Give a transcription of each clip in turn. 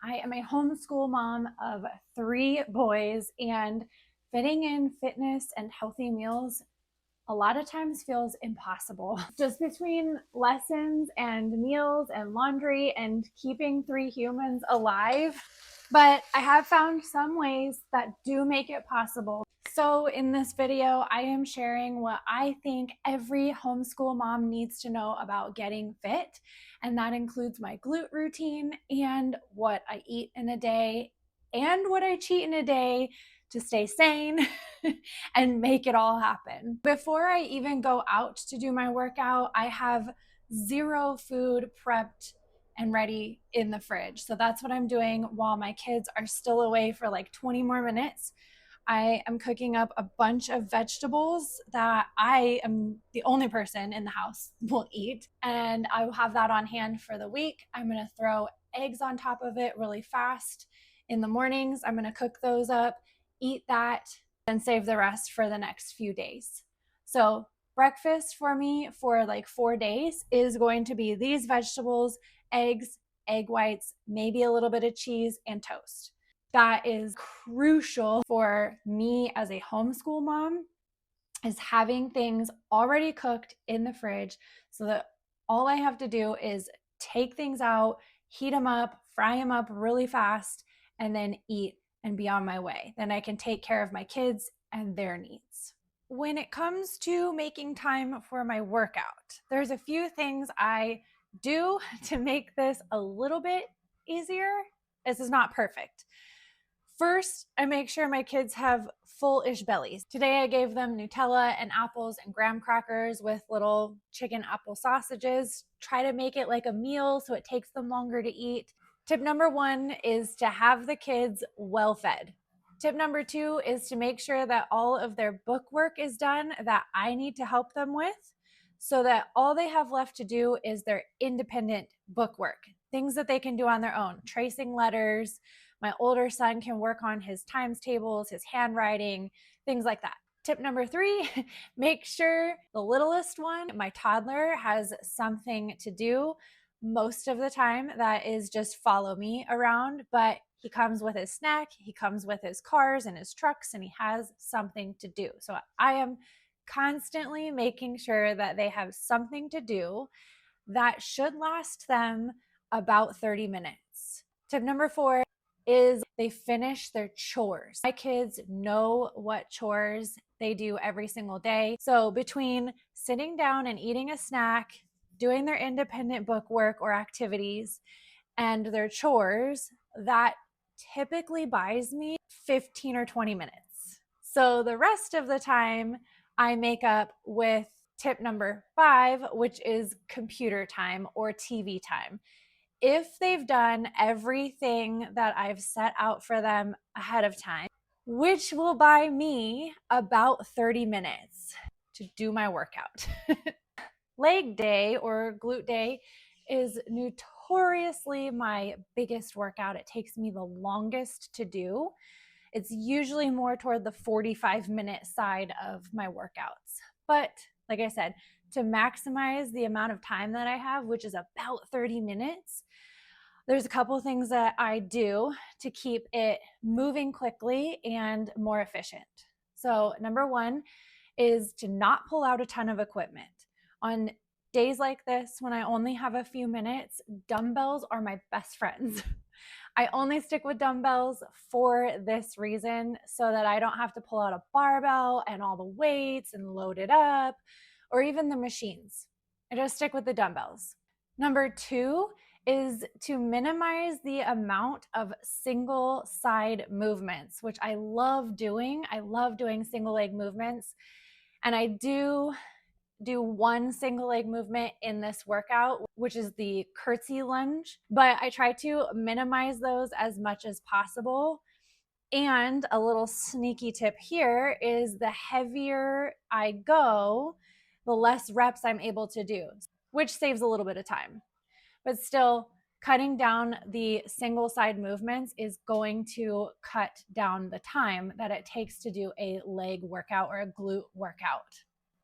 I am a homeschool mom of 3 boys, and fitting in fitness and healthy meals a lot of times feels impossible. Just between lessons and meals and laundry and keeping 3 humans alive. But I have found some ways that do make it possible. So in this video, I am sharing what I think every homeschool mom needs to know about getting fit. And that includes my glute routine and what I eat in a day and what I cheat in a day to stay sane and make it all happen. Before I even go out to do my workout, I have 0 food prepped and ready in the fridge. So that's what I'm doing while my kids are still away for like 20 more minutes. I am cooking up a bunch of vegetables that I am the only person in the house will eat, and I will have that on hand for the week. I'm going to throw eggs on top of it really fast in the mornings. I'm going to cook those up, eat that, and save the rest for the next few days. So breakfast for me for like 4 days is going to be these vegetables, eggs, egg whites, maybe a little bit of cheese, and toast. That is crucial for me as a homeschool mom, is having things already cooked in the fridge so that all I have to do is take things out, heat them up, fry them up really fast, and then eat and be on my way. Then I can take care of my kids and their needs. When it comes to making time for my workout, there's a few things I do to make this a little bit easier. This is not perfect. First, I make sure my kids have full-ish bellies. Today I gave them Nutella and apples and graham crackers with little chicken apple sausages. Try to make it like a meal so it takes them longer to eat. Tip number 1 is to have the kids well fed. Tip number 2 is to make sure that all of their book work is done that I need to help them with, so that all they have left to do is their independent book work, things that they can do on their own, tracing letters. My older son can work on his times tables, his handwriting, things like that. Tip number 3, make sure the littlest one, my toddler, has something to do. Most of the time that is just follow me around, but he comes with his snack, he comes with his cars and his trucks, and he has something to do. So I am constantly making sure that they have something to do that should last them about 30 minutes. Tip number 4 is they finish their chores. My kids know what chores they do every single day. So between sitting down and eating a snack, doing their independent book work or activities, and their chores, that typically buys me 15 or 20 minutes. So the rest of the time I make up with tip number 5, which is computer time or TV time. If they've done everything that I've set out for them ahead of time, which will buy me about 30 minutes to do my workout. Leg day or glute day is notoriously my biggest workout. It takes me the longest to do. It's usually more toward the 45-minute side of my workouts. But like I said, to maximize the amount of time that I have, which is about 30 minutes, there's a couple things that I do to keep it moving quickly and more efficient. So number 1 is to not pull out a ton of equipment. On days like this, when I only have a few minutes, dumbbells are my best friends. I only stick with dumbbells for this reason, so that I don't have to pull out a barbell and all the weights and load it up, or even the machines. I just stick with the dumbbells. Number 2 is to minimize the amount of single side movements, which I love doing. I love doing single leg movements, and I do one single leg movement in this workout, which is the curtsy lunge, but I try to minimize those as much as possible. And a little sneaky tip here is the heavier I go, the less reps I'm able to do, which saves a little bit of time. But still, cutting down the single side movements is going to cut down the time that it takes to do a leg workout or a glute workout.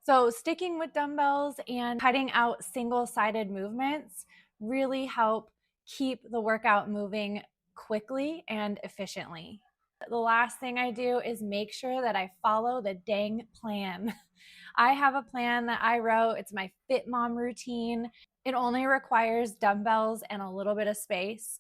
So sticking with dumbbells and cutting out single-sided movements really help keep the workout moving quickly and efficiently. The last thing I do is make sure that I follow the dang plan. I have a plan that I wrote. It's my Fit Mom routine. It only requires dumbbells and a little bit of space.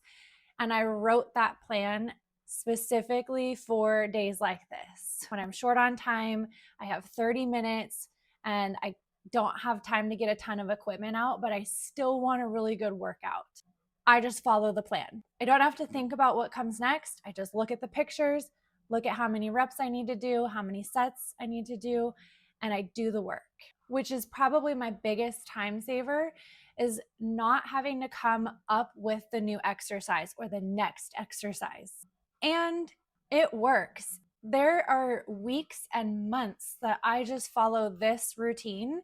And I wrote that plan specifically for days like this. When I'm short on time, I have 30 minutes and I don't have time to get a ton of equipment out, but I still want a really good workout. I just follow the plan. I don't have to think about what comes next. I just look at the pictures, look at how many reps I need to do, how many sets I need to do, and I do the work, which is probably my biggest time saver, is not having to come up with the new exercise or the next exercise. And it works. There are weeks and months that I just follow this routine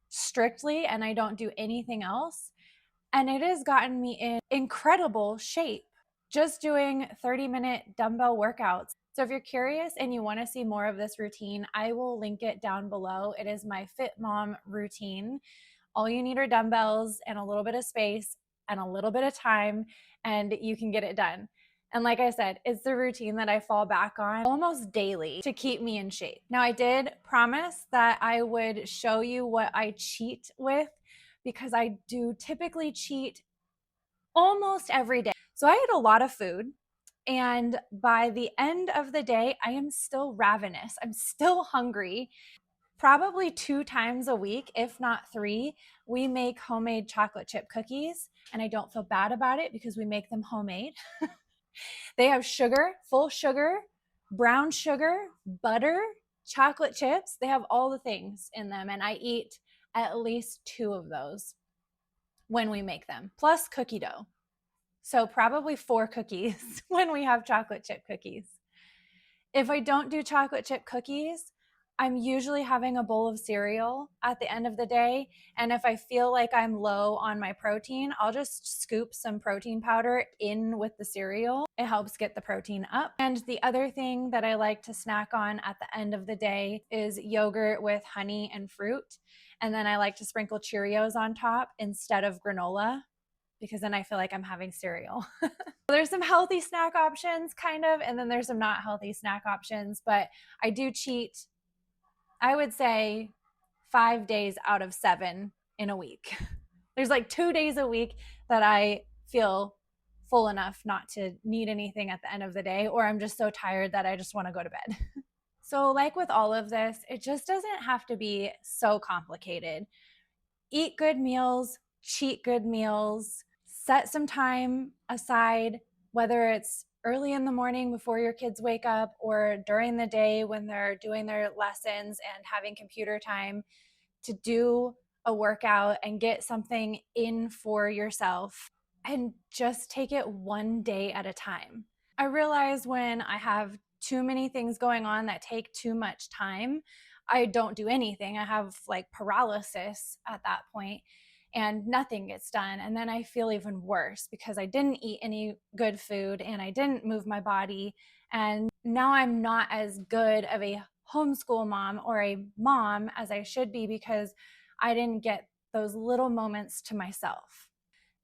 strictly and I don't do anything else. And it has gotten me in incredible shape just doing 30-minute dumbbell workouts. So if you're curious and you want to see more of this routine, I will link it down below. It is my Fit Mom routine. All you need are dumbbells and a little bit of space and a little bit of time, and you can get it done. And like I said, it's the routine that I fall back on almost daily to keep me in shape. Now, I did promise that I would show you what I cheat with, because I do typically cheat almost every day. So I ate a lot of food, and by the end of the day, I am still ravenous. I'm still hungry. Probably 2 times a week, if not 3, we make homemade chocolate chip cookies, and I don't feel bad about it because we make them homemade. They have sugar, full sugar, brown sugar, butter, chocolate chips. They have all the things in them, and I eat at least 2 of those when we make them, plus cookie dough. So probably 4 cookies when we have chocolate chip cookies. If I don't do chocolate chip cookies, I'm usually having a bowl of cereal at the end of the day. And if I feel like I'm low on my protein, I'll just scoop some protein powder in with the cereal. It helps get the protein up. And the other thing that I like to snack on at the end of the day is yogurt with honey and fruit. And then I like to sprinkle Cheerios on top instead of granola, because then I feel like I'm having cereal. There's some healthy snack options, kind of, and then there's some not healthy snack options, but I do cheat, I would say 5 days out of 7 in a week. There's like 2 days a week that I feel full enough not to need anything at the end of the day, or I'm just so tired that I just want to go to bed. So like with all of this, it just doesn't have to be so complicated. Eat good meals, cheat good meals, set some time aside, whether it's early in the morning before your kids wake up or during the day when they're doing their lessons and having computer time, to do a workout and get something in for yourself, and just take it one day at a time. I realize when I have too many things going on that take too much time, I don't do anything. I have like paralysis at that point and nothing gets done. And then I feel even worse because I didn't eat any good food and I didn't move my body. And now I'm not as good of a homeschool mom or a mom as I should be because I didn't get those little moments to myself.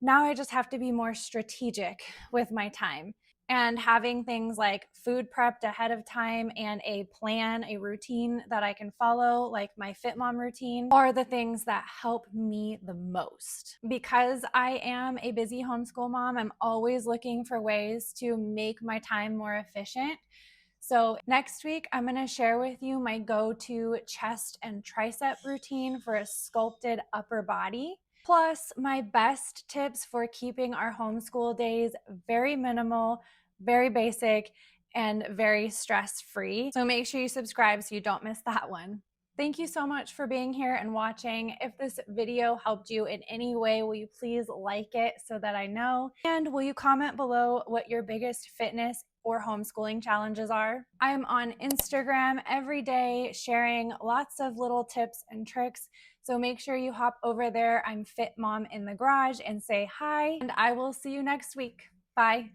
Now I just have to be more strategic with my time. And having things like food prepped ahead of time and a plan, a routine that I can follow, like my Fit Mom routine, are the things that help me the most. Because I am a busy homeschool mom, I'm always looking for ways to make my time more efficient. So next week, I'm going to share with you my go-to chest and tricep routine for a sculpted upper body, plus my best tips for keeping our homeschool days very minimal, very basic, and very stress-free. So make sure you subscribe so you don't miss that one. Thank you so much for being here and watching. If this video helped you in any way, will you please like it so that I know? And will you comment below what your biggest fitness or homeschooling challenges are? I'm on Instagram every day sharing lots of little tips and tricks. So make sure you hop over there. I'm Fit Mom in the Garage and say hi. And I will see you next week. Bye.